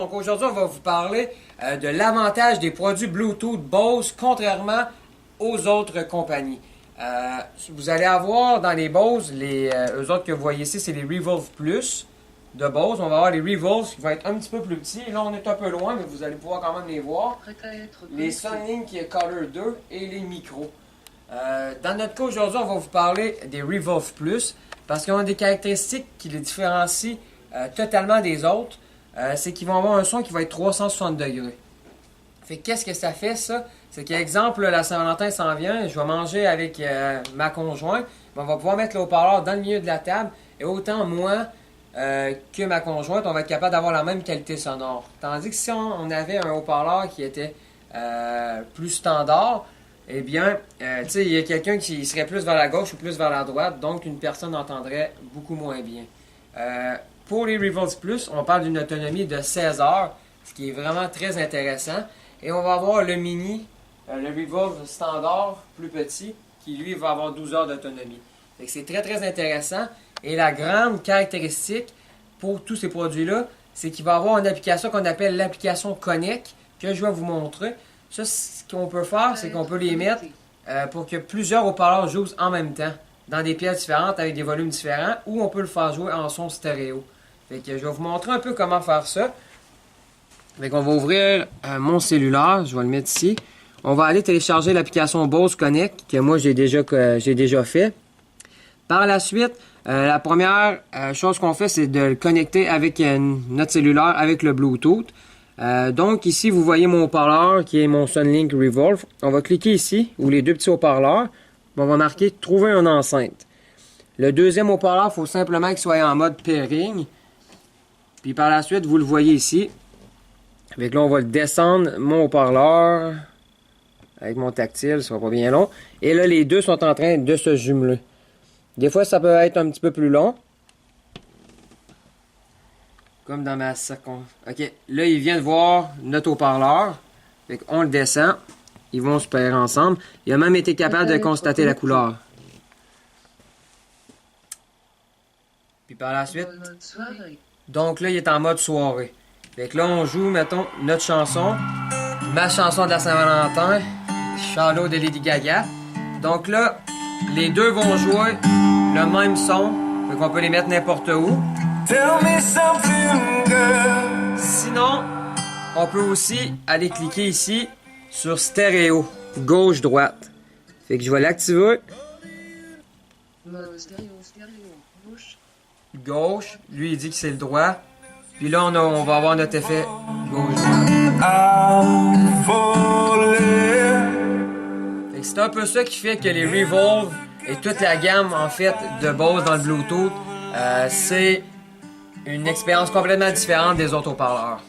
Donc aujourd'hui, on va vous parler de l'avantage des produits Bluetooth Bose contrairement aux autres compagnies. Vous allez avoir dans les Bose, eux autres que vous voyez ici, c'est les Revolve Plus de Bose. On va avoir les Revolve qui vont être un petit peu plus petits. Là, on est un peu loin, mais vous allez pouvoir quand même les voir. Les Sonlink Color 2 et les micros. Dans notre cas aujourd'hui, on va vous parler des Revolve Plus parce qu'ils ont des caractéristiques qui les différencient totalement des autres. C'est qu'ils vont avoir un son qui va être 360 degrés. Fait qu'est-ce que ça fait, ça? C'est qu'exemple, la Saint-Valentin s'en vient, je vais manger avec ma conjointe, on va pouvoir mettre le haut-parleur dans le milieu de la table, et autant moi que ma conjointe, on va être capable d'avoir la même qualité sonore. Tandis que si on avait un haut-parleur qui était plus standard, eh bien, tu sais, il y a quelqu'un qui serait plus vers la gauche ou plus vers la droite, donc une personne entendrait beaucoup moins bien. Pour les Revolve Plus, on parle d'une autonomie de 16 heures, ce qui est vraiment très intéressant. Et on va avoir le mini, le Revolve standard, plus petit, qui lui va avoir 12 heures d'autonomie. C'est très très intéressant. Et la grande caractéristique pour tous ces produits-là, c'est qu'il va avoir une application qu'on appelle l'application Connect, que je vais vous montrer. Ça, ce qu'on peut faire, c'est qu'on peut les mettre pour que plusieurs haut-parleurs jouent en même temps, dans des pièces différentes, avec des volumes différents, ou on peut le faire jouer en son stéréo. Fait que je vais vous montrer un peu comment faire ça. Fait qu'on va ouvrir mon cellulaire, je vais le mettre ici. On va aller télécharger l'application Bose Connect, que moi j'ai déjà fait. Par la suite, la première chose qu'on fait, c'est de le connecter avec notre cellulaire avec le Bluetooth. Donc ici, vous voyez mon haut-parleur qui est mon Sonlink Revolve. On va cliquer ici, où les deux petits haut-parleurs. On va marquer « Trouver une enceinte ». Le deuxième haut-parleur, il faut simplement qu'il soit en mode pairing. Puis par la suite, vous le voyez ici. Avec là, on va le descendre, mon haut-parleur, avec mon tactile, ce sera pas bien long. Et là, les deux sont en train de se jumeler. Des fois, ça peut être un petit peu plus long. Comme dans ma circonstance. OK, là, il vient de voir notre haut-parleur. Fait qu'on le descend. Ils vont se pairer ensemble. Il a même été capable de constater la couleur. Puis par la suite... Donc là, il est en mode soirée. Fait que là, on joue, mettons, notre chanson. Ma chanson de la Saint-Valentin. Shallow de Lady Gaga. Donc là, les deux vont jouer le même son. Fait qu'on peut les mettre n'importe où. Sinon, on peut aussi aller cliquer ici sur stéréo. Gauche-droite. Fait que je vais l'activer. Gauche, lui il dit que c'est le droit. Puis là on va avoir notre effet gauche-droite. C'est un peu ça qui fait que les Revolve et toute la gamme en fait de Bose dans le Bluetooth, c'est une expérience complètement différente des autres haut-parleurs.